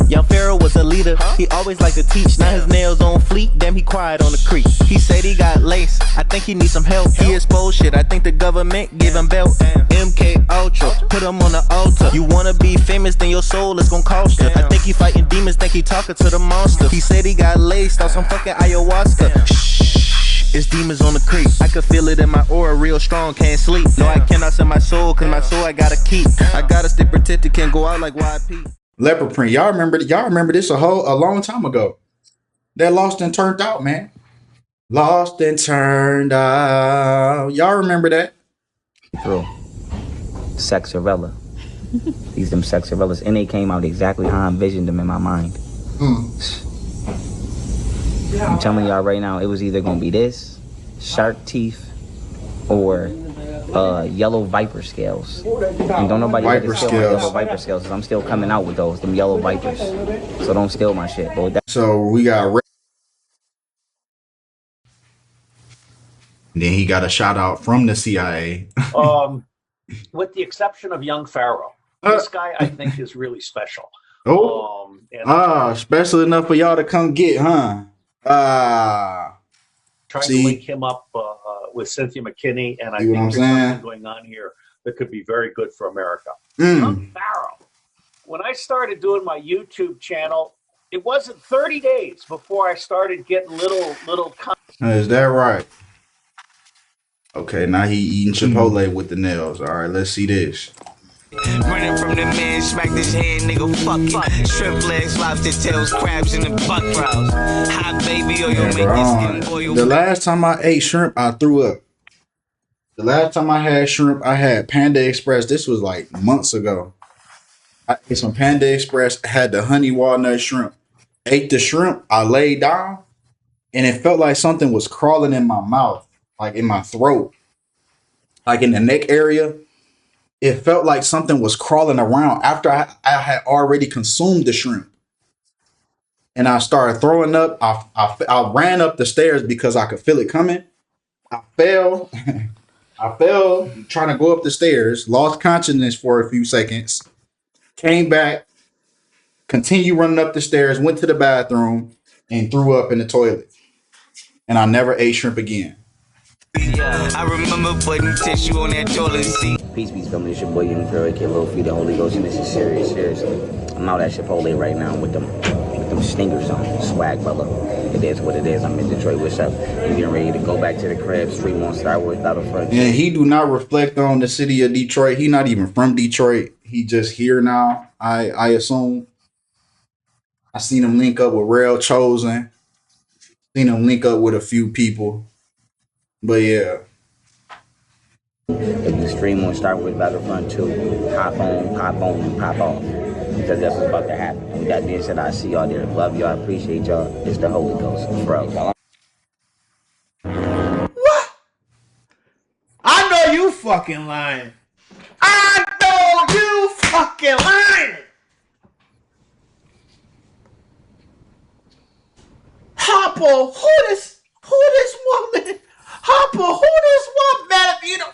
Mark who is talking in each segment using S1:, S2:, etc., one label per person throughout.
S1: Young Pharaoh was a leader, he always liked to teach. Now his nails on fleek, damn he quiet on the creek. He said he got lace, I think he needs some help. He exposed shit, I think the government give him belt. MK Ultra, put him on the altar. You wanna be famous, then your soul is gon' cost you. I think he fighting demons, think he talking to the monster. He said he got laced on some fucking ayahuasca. Shh, it's demons on the creek. I could feel it in my aura, real strong, can't sleep. No, I cannot sell my soul, cause my soul I gotta keep. I gotta stay protected, can't go out like YP.
S2: Leopard print. Y'all remember this a long time ago. That Lost and Turned Out, man. Lost and Turned Out. Y'all remember that?
S3: Bro, Sexarella. These them Sexarellas, and they came out exactly how I envisioned them in my mind. I'm telling y'all right now, it was either gonna be this, shark teeth, or yellow viper scales. And don't nobody
S2: Viper
S3: steal my
S2: scales.
S3: yellow viper scales, because I'm still coming out with those, them yellow vipers. So don't steal my shit, boy.
S2: So we got then he got a shout out from the CIA.
S4: With the exception of young Pharaoh. This guy, I think, is really special.
S2: Special enough for y'all to come get, huh?
S4: Trying to link him up with Cynthia McKinney, and I think there's something going on here that could be very good for America. Young Pharaoh. When I started doing my YouTube channel, it wasn't 30 days before I started getting little
S2: Is that right? Okay, now he eating Chipotle with the nails. All right, let's see this.
S5: Running from the man, smack this head, nigga, fuck it. Shrimp legs, lobster tails, crabs in the butt crowds. Hot baby, or you'll make this skin boil.
S2: The last time I ate shrimp, I threw up. The last time I had shrimp, I had Panda Express. This was like months ago. I ate some Panda Express, had the honey walnut shrimp. Ate the shrimp, I laid down, and it felt like something was crawling in my mouth, like in my throat, like in the neck area. It felt like something was crawling around after I had already consumed the shrimp. And I started throwing up. I ran up the stairs because I could feel it coming. I fell. I fell trying to go up the stairs, lost consciousness for a few seconds, came back, continued running up the stairs, went to the bathroom, and threw up in the toilet. And I never ate shrimp again.
S5: Yeah, I remember putting tissue on that toilet seat.
S3: Peace, family. It's your boy Young Pharaoh, aka Little Feet, the Holy Ghost, and this is serious. Seriously, I'm out at Chipotle right now with them stingers on. Swag, brother. It is what it is. I'm in Detroit. What's up? I'm getting ready to go back to the crib, stream on Star Wars Battlefront.
S2: And he do not reflect on the city of Detroit. He not even from Detroit. He just here now. I assume. I seen him link up with Rail Chosen. Seen him link up with a few people. But yeah.
S3: If you stream on Star Wars Battlefront 2, pop on, and pop off. Because that's what's about to happen. And with that being said, I see y'all there. Love y'all. Appreciate y'all. It's the Holy Ghost, bro.
S6: What? I know you fucking lying. I know you fucking lying. Hopper, who this woman? Hopper, who this woman? Man, you know.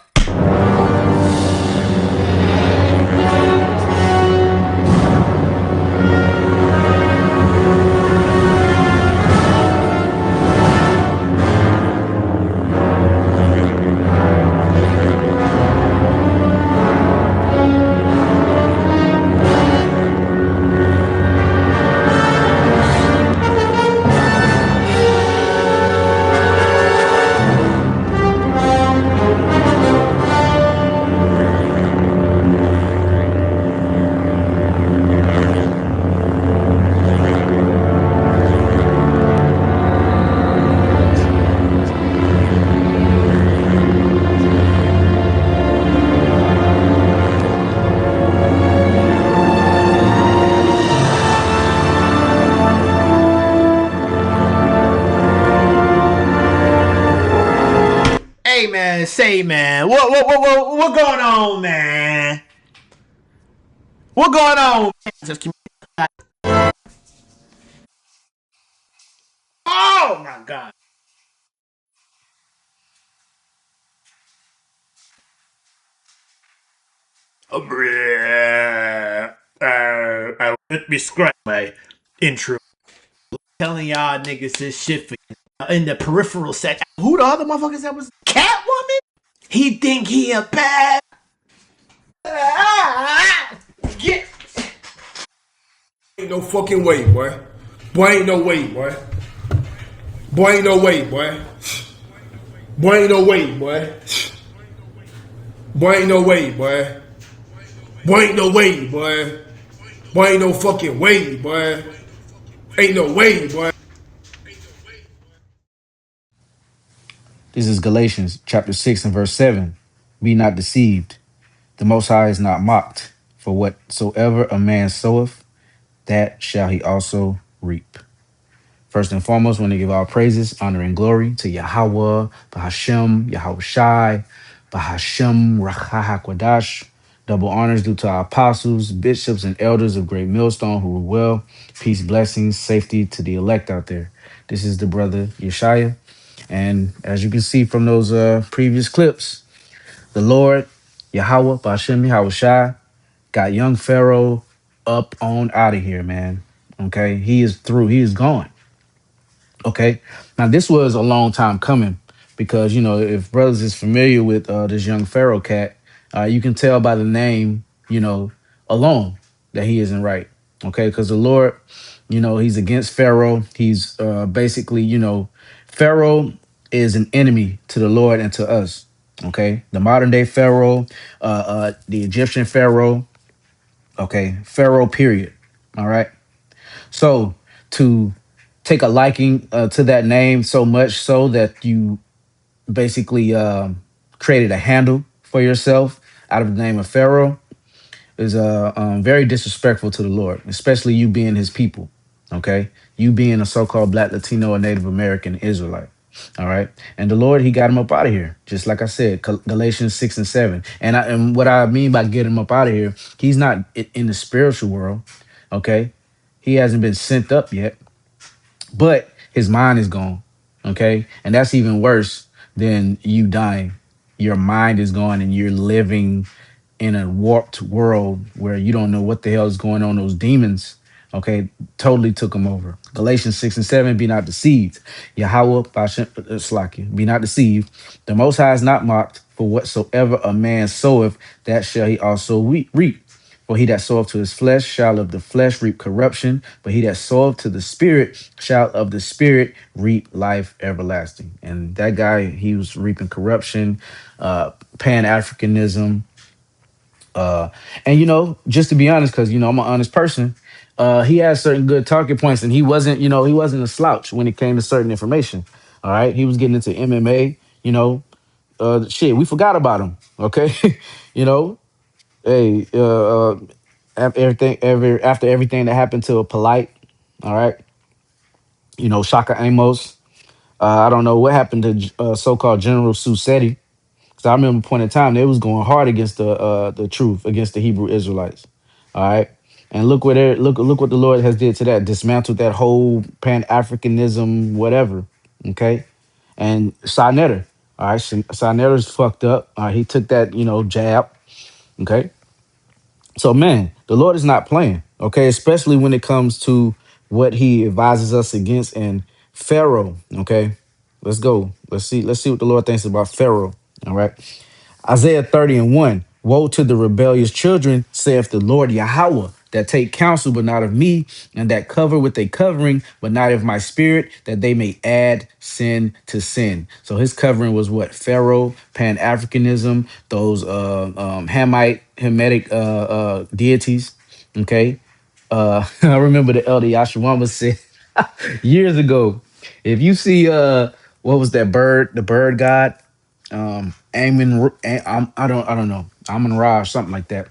S6: Hey man, say man, what going on, man? What going on? Just oh my god. Let me scratch my intro. Telling y'all niggas this shit for in the peripheral set. Who the other motherfuckers that was Catwoman? He think he a bad. Get.
S7: Ain't no fucking way, boy. Boy, ain't no way, boy. Boy, ain't no way, boy. Boy, ain't no way, boy. Boy, ain't no way, boy. Boy, ain't no way, boy. Boy, ain't no fucking way, boy. Ain't no way, boy.
S8: This is Galatians chapter 6 and verse 7. Be not deceived. The Most High is not mocked. For whatsoever a man soweth, that shall he also reap. First and foremost, want to give all praises, honor, and glory to Yahweh, Bahashem, Yahweh Shai, Bahashem, Rachahakwadash. Double honors due to our apostles, bishops, and elders of Great Millstone who were well. Peace, blessings, safety to the elect out there. This is the brother Yeshaya. And as you can see from those previous clips, the Lord, Yahweh, Bahashem, Yahweh Shai, got young Pharaoh up on out of here, man. Okay, he is through. He is gone. Okay. Now this was a long time coming because if brothers is familiar with this young Pharaoh cat, you can tell by the name, alone that he isn't right. Okay, because the Lord, he's against Pharaoh. He's basically, Pharaoh is an enemy to the Lord and to us. Okay, the modern day Pharaoh, the Egyptian Pharaoh. Okay, Pharaoh. Period. All right. So to take a liking to that name so much so that you basically created a handle for yourself out of the name of Pharaoh is very disrespectful to the Lord, especially you being his people. Okay, you being a so-called Black, Latino, or Native American Israelite. All right, and the Lord, he got him up out of here, just like I said, Galatians 6 and 7. And what I mean by get him up out of here, he's not in the spiritual world. Okay, he hasn't been sent up yet, but his mind is gone. Okay, and that's even worse than you dying. Your mind is gone, and you're living in a warped world where you don't know what the hell is going on. Those demons, okay, totally took him over. Galatians 6 and 7, be not deceived. Yahweh, be not deceived. The Most High is not mocked, for whatsoever a man soweth, that shall he also reap. For he that soweth to his flesh shall of the flesh reap corruption, but he that soweth to the spirit shall of the spirit reap life everlasting. And that guy, he was reaping corruption, Pan-Africanism, and just to be honest, because I'm an honest person, he had certain good talking points, and he wasn't, he wasn't a slouch when it came to certain information. All right, he was getting into MMA. Shit, we forgot about him. Okay, you know, hey, after everything that happened to a polite, all right, Shaka Amos. I don't know what happened to so-called General Susetti. So I remember a point in time they was going hard against the truth, against the Hebrew Israelites. All right. And look what the Lord has did to that, dismantled that whole Pan-Africanism, whatever. Okay. And Sinetter. All right. Sinetter's fucked up. All right, he took that, jab. Okay. So man, the Lord is not playing, okay, especially when it comes to what he advises us against and Pharaoh. Okay. Let's go. Let's see what the Lord thinks about Pharaoh. All right. Isaiah 30 and 1. Woe to the rebellious children, saith the Lord Yahweh, that take counsel, but not of me, and that cover with a covering, but not of my spirit, that they may add sin to sin. So his covering was what? Pharaoh, Pan-Africanism, those Hamitic deities. Okay. I remember the elder Yashawama said years ago, if you see what was that bird, the bird god? Amin, I don't know, Amin Ra or something like that.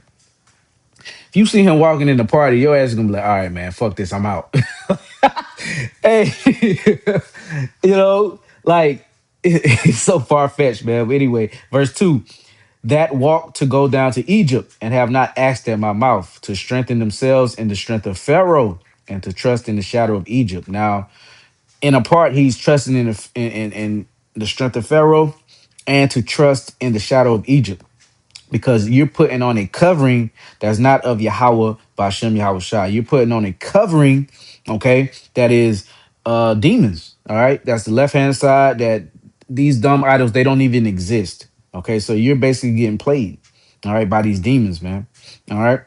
S8: If you see him walking in the party, your ass is gonna be like, all right, man, fuck this, I'm out. Hey, like it's so far fetched, man. But anyway, verse 2: that walk to go down to Egypt and have not asked at my mouth to strengthen themselves in the strength of Pharaoh and to trust in the shadow of Egypt. Now, in a part, he's trusting in the strength of Pharaoh and to trust in the shadow of Egypt, because you're putting on a covering that's not of Yahweh, Bashem Yahushua. You're putting on a covering, okay, that is demons. All right. That's the left-hand side that these dumb idols, they don't even exist. Okay, so you're basically getting played, all right, by these demons, man. All right.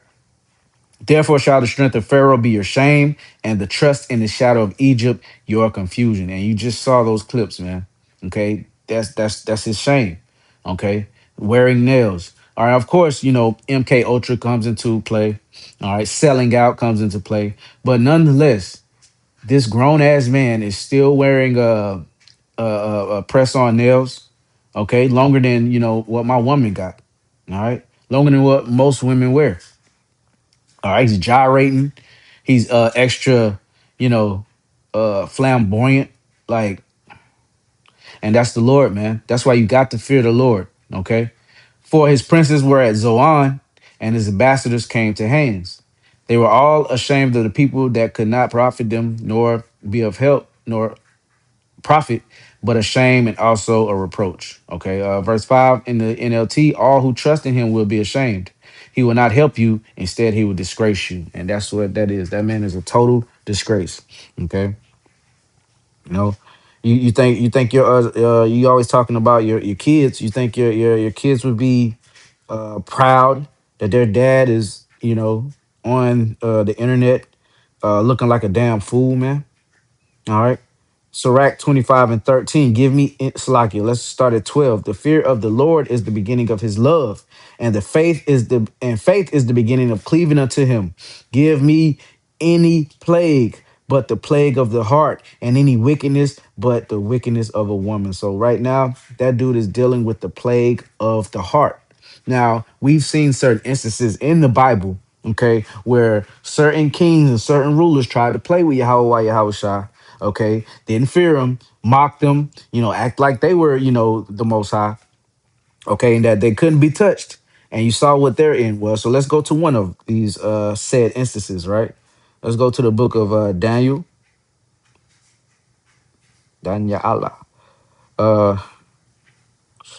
S8: Therefore shall the strength of Pharaoh be your shame, and the trust in the shadow of Egypt your confusion. And you just saw those clips, man. Okay, that's his shame. Okay, wearing nails. All right, of course, MK Ultra comes into play. All right, selling out comes into play, but nonetheless, this grown ass man is still wearing a press on nails. Okay, longer than what my woman got. All right, longer than what most women wear. All right, he's gyrating. He's extra, you know, flamboyant. Like, and that's the Lord, man. That's why you got to fear the Lord. Okay. For his princes were at Zoan, and his ambassadors came to Hanes. They were all ashamed of the people that could not profit them, nor be of help, nor profit, but a shame and also a reproach. Okay. Verse 5 in the NLT, all who trust in him will be ashamed. He will not help you. Instead, he will disgrace you. And that's what that is. That man is a total disgrace. Okay. You know, you think you always talking about your kids. You think your kids would be proud that their dad is, on the internet looking like a damn fool, man. All right. Sirach 25 and 13. Give me Salakia. Let's start at 12. The fear of the Lord is the beginning of his love, and faith is the beginning of cleaving unto him. Give me any plague but the plague of the heart, and any wickedness but the wickedness of a woman. So right now, that dude is dealing with the plague of the heart. Now, we've seen certain instances in the Bible, okay, where certain kings and certain rulers tried to play with Yahweh Yahushua, okay, didn't fear him, mocked him, act like they were, the Most High, okay, and that they couldn't be touched. And you saw what their end was. So let's go to one of these said instances, right? Let's go to the book of Daniel Allah. So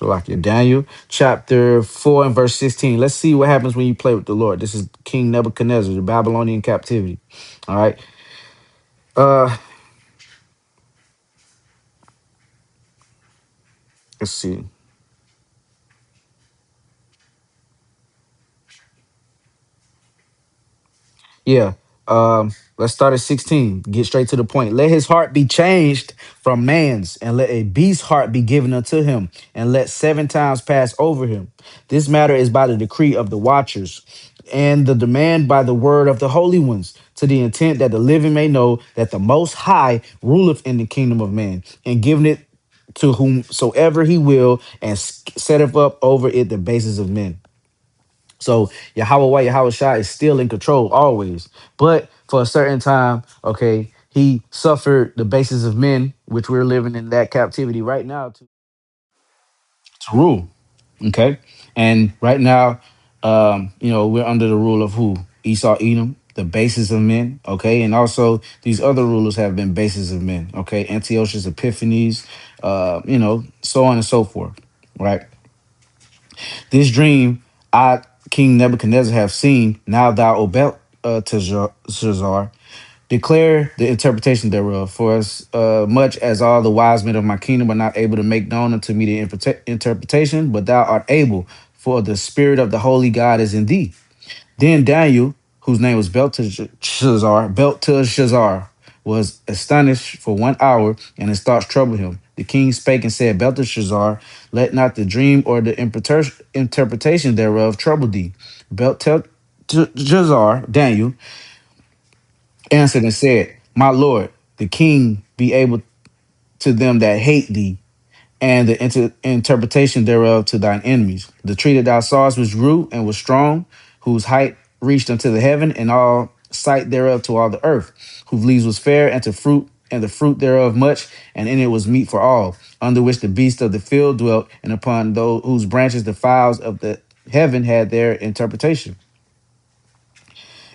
S8: like your Daniel chapter 4 and verse 16. Let's see what happens when you play with the Lord. This is King Nebuchadnezzar, the Babylonian captivity. All right. Uh let's see. Yeah. Let's start at 16. Get straight to the point. Let his heart be changed from man's, and let a beast's heart be given unto him, and let 7 times pass over him. This matter is by the decree of the watchers, and the demand by the word of the holy ones, to the intent that the living may know that the most high ruleth in the kingdom of man, and giving it to whomsoever he will, and setteth up over it the basis of men. So Yahweh Shai is still in control always. But for a certain time, okay, he suffered the basis of men, which we're living in that captivity right now to rule. Okay. And right now, we're under the rule of who? Esau, Edom, the basis of men. Okay. And also these other rulers have been bases of men. Okay. Antiochus Epiphanes, so on and so forth. Right. This dream I, King Nebuchadnezzar, have seen. Now thou, O Belteshazzar, declare the interpretation thereof. For as much as all the wise men of my kingdom are not able to make known unto me the interpretation, but thou art able, for the spirit of the holy God is in thee. Then Daniel, whose name was Belteshazzar, was astonished for 1 hour, and his thoughts troubled him. The king spake and said, Belteshazzar, let not the dream or the interpretation thereof trouble thee. Belteshazzar, Daniel, answered and said, my lord, the king be able to them that hate thee, and the interpretation thereof to thine enemies. The tree that thou sawest was grew and was strong, whose height reached unto the heaven, and all sight thereof to all the earth, whose leaves was fair, and to fruit, and the fruit thereof much, and in it was meat for all, under which the beasts of the field dwelt, and upon those whose branches the fowls of the heaven had their interpretation.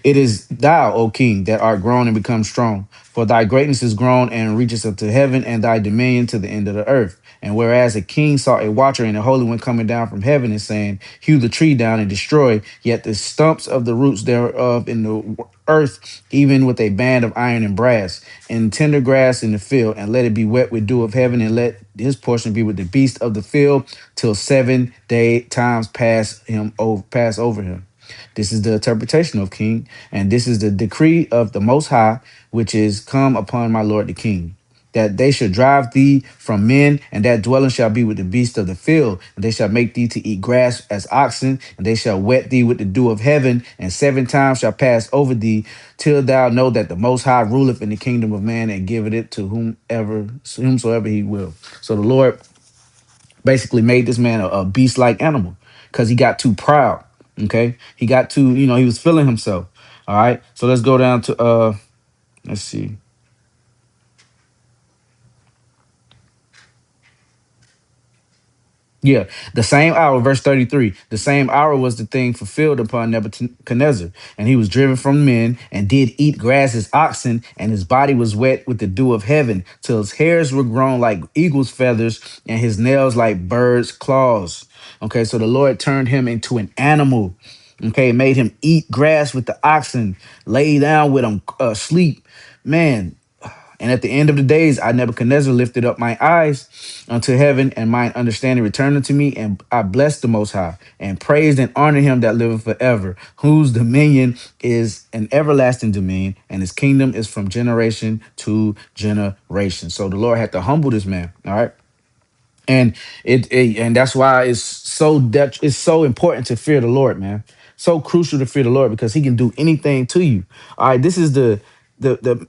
S8: It is thou, O king, that art grown and become strong. For thy greatness is grown and reaches up to heaven, and thy dominion to the end of the earth. And whereas a king saw a watcher and a holy one coming down from heaven and saying, hew the tree down and destroy, yet the stumps of the roots thereof in the earth, even with a band of iron and brass, and tender grass in the field, and let it be wet with dew of heaven, and let his portion be with the beast of the field, till 7 day times pass over him. This is the interpretation of king, and this is the decree of the Most High, which is come upon my Lord the king, that they should drive thee from men, and that dwelling shall be with the beasts of the field, and they shall make thee to eat grass as oxen, and they shall wet thee with the dew of heaven, and 7 times shall pass over thee, till thou know that the Most High ruleth in the kingdom of man, and giveth it to whomsoever he will. So the Lord basically made this man a beast-like animal because he got too proud. Okay, he got too, he was feeling himself. All right, so let's go down to let's see. Yeah, the same hour, verse 33. The same hour was the thing fulfilled upon Nebuchadnezzar, and he was driven from men and did eat grass as oxen, and his body was wet with the dew of heaven, till his hairs were grown like eagle's feathers, and his nails like birds' claws. Okay, so the Lord turned him into an animal. Okay, made him eat grass with the oxen, lay down with them, sleep. Man, and at the end of the days, I, Nebuchadnezzar, lifted up my eyes unto heaven, and mine understanding returned unto me, and I blessed the Most High, and praised and honored him that liveth forever, whose dominion is an everlasting dominion, and his kingdom is from generation to generation. So the Lord had to humble this man. All right. And and that's why it's so important to fear the Lord, man. So crucial to fear the Lord because he can do anything to you. All right, this is the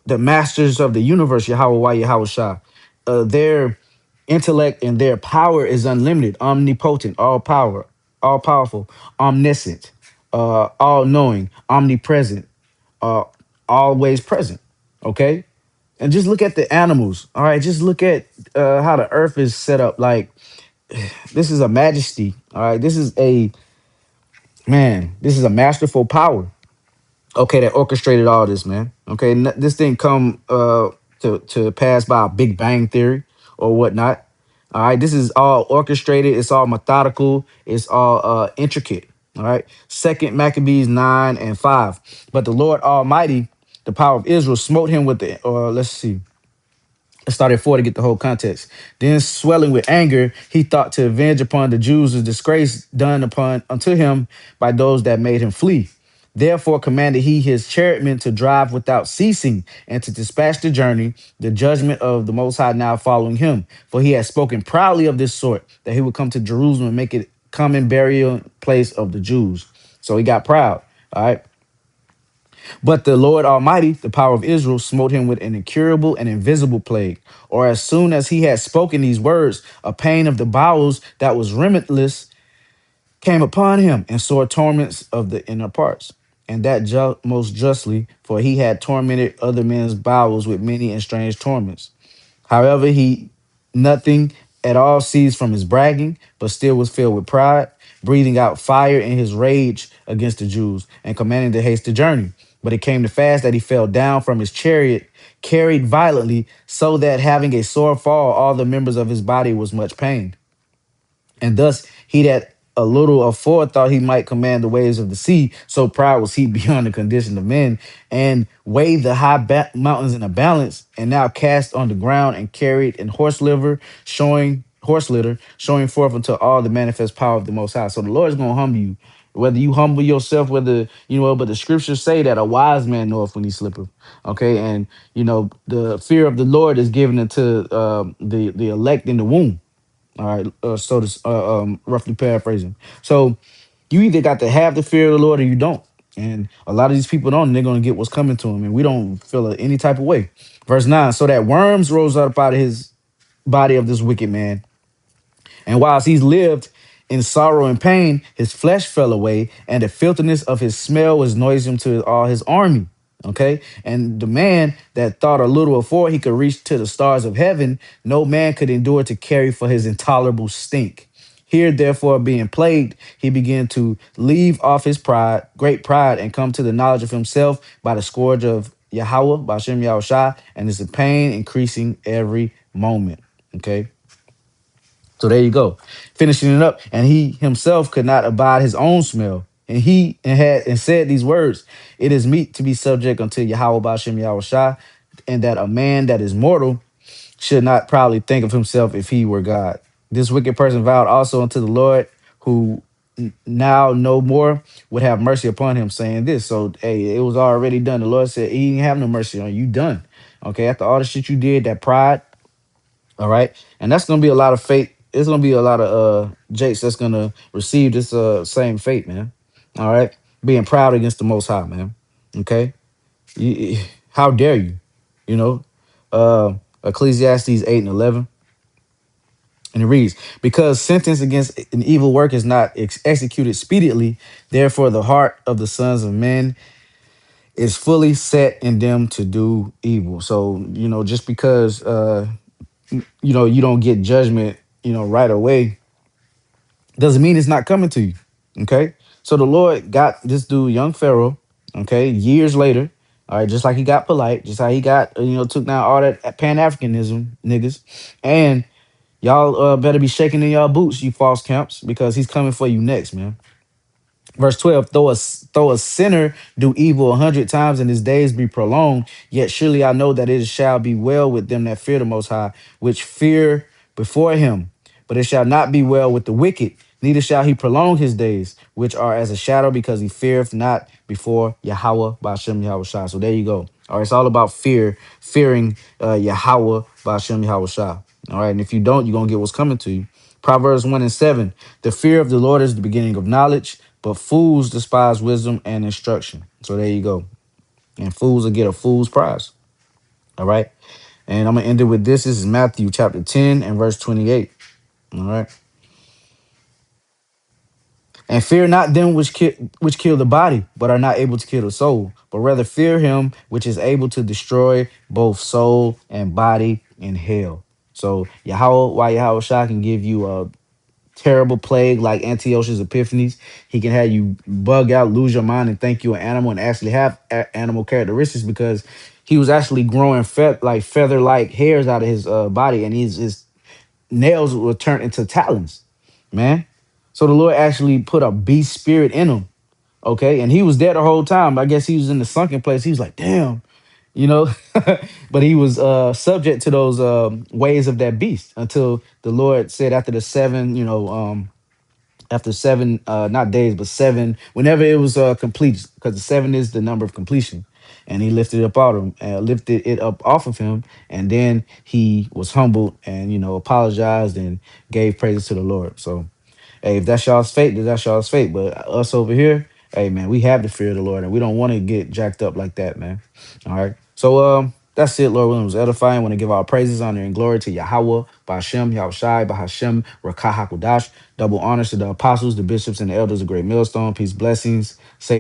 S8: masters of the universe, Yahweh Yahweh Shah. Their intellect and their power is unlimited, omnipotent, all powerful, omniscient, all knowing, omnipresent, uh, always present. Okay, and just look at the animals. All right, just look at how the earth is set up. Like this is a majesty. All right, this is a masterful power. Okay, that orchestrated all this, man. Okay, this didn't come to pass by a Big Bang theory or whatnot. All right, this is all orchestrated. It's all methodical. It's all intricate. All right. Second Maccabees 9:5. But the Lord Almighty, the power of Israel, smote him with the. Let's see. Let's start at 4 to get the whole context. Then, swelling with anger, he thought to avenge upon the Jews the disgrace done upon unto him by those that made him flee. Therefore commanded he his chariotmen to drive without ceasing and to dispatch the journey, the judgment of the Most High now following him. For he had spoken proudly of this sort, that he would come to Jerusalem and make it common burial place of the Jews. So he got proud. All right. But the Lord Almighty, the power of Israel, smote him with an incurable and invisible plague. Or as soon as he had spoken these words, a pain of the bowels that was relentless came upon him, and sore torments of the inner parts. And that most justly, for he had tormented other men's bowels with many and strange torments. However, he nothing at all ceased from his bragging, but still was filled with pride, breathing out fire in his rage against the Jews, and commanding to haste the journey. But it came to pass that he fell down from his chariot, carried violently, so that having a sore fall, all the members of his body was much pained. And thus he that a little afore thought he might command the waves of the sea, so proud was he beyond the condition of men, and weighed the high mountains in a balance, and now cast on the ground and carried in horse litter, showing forth unto all the manifest power of the Most High. So the Lord is going to humble you, whether you humble yourself, but the scriptures say that a wise man knoweth when he slippeth. Okay, and the fear of the Lord is given unto the elect in the womb. All right, roughly paraphrasing. So you either got to have the fear of the Lord or you don't. And a lot of these people don't, and they're going to get what's coming to them. And we don't feel any type of way. Verse 9, so that worms rose up out of his body of this wicked man, and whilst he's lived in sorrow and pain, his flesh fell away, and the filthiness of his smell was noisome to all his army. Okay. And the man that thought a little afore he could reach to the stars of heaven, no man could endure to carry for his intolerable stink. Here, therefore, being plagued, he began to leave off his pride, great pride, and come to the knowledge of himself by the scourge of Yahweh, by Shem Yahushai, and his pain increasing every moment. Okay. So there you go. Finishing it up, and he himself could not abide his own smell. And he had and said these words: "It is meet to be subject unto Yahweh Bashem Yahushua, and that a man that is mortal should not proudly think of himself if he were God." This wicked person vowed also unto the Lord, who now no more would have mercy upon him, saying this. So hey, it was already done. The Lord said he didn't have no mercy on you. Done. Okay, after all the shit you did, that pride, all right. And that's gonna be a lot of fate. It's gonna be a lot of Jakes that's gonna receive this same fate, man. All right. Being proud against the most high, man. Okay. How dare you? You know? Ecclesiastes 8 and 11. And it reads, because sentence against an evil work is not executed speedily, therefore the heart of the sons of men is fully set in them to do evil. So, just because you don't get judgment, right away, doesn't mean it's not coming to you. Okay. So the Lord got this dude, young Pharaoh, okay, years later. All right, just like he got polite, just how he got, took down all that Pan-Africanism niggas. And y'all better be shaking in y'all boots, you false camps, because he's coming for you next, man. Verse 12, though a sinner do evil 100 times and his days be prolonged, yet surely I know that it shall be well with them that fear the Most High, which fear before him. But it shall not be well with the wicked, neither shall he prolong his days, which are as a shadow, because he feareth not before Yahweh Ba'ashem Yahweh Shai. So there you go. All right, it's all about fearing Yahweh Ba'ashem Yahweh Shai. All right, and if you don't, you're going to get what's coming to you. Proverbs 1 and 7, the fear of the Lord is the beginning of knowledge, but fools despise wisdom and instruction. So there you go. And fools will get a fool's prize. All right. And I'm going to end it with this. This is Matthew chapter 10 and verse 28. All right. And fear not them which kill the body, but are not able to kill the soul, but rather fear him which is able to destroy both soul and body in hell. So Yahweh Shah can give you a terrible plague like Antiochus Epiphanes. He can have you bug out, lose your mind, and think you're an animal and actually have animal characteristics because he was actually growing feather-like hairs out of his body, and his nails were turned into talons, man. So the Lord actually put a beast spirit in him, okay? And he was there the whole time. I guess he was in the sunken place. He was like, damn, you know? But he was subject to those ways of that beast until the Lord said after the seven, after seven, not days, but seven, whenever it was complete, because the seven is the number of completion. And he lifted it up off of him, and then he was humbled and apologized and gave praises to the Lord. So, hey, if that's y'all's fate, then that's y'all's fate. But us over here, hey man, we have the fear of the Lord, and we don't want to get jacked up like that, man. All right. So that's it, Lord Williams. Edifying. Want to give our praises, honor, and glory to Yahweh, Ba'ashem, Yahushai, Ba'ashem, Rakah HaKodash. Double honors to the apostles, the bishops, and the elders of Great Millstone. Peace, blessings. Say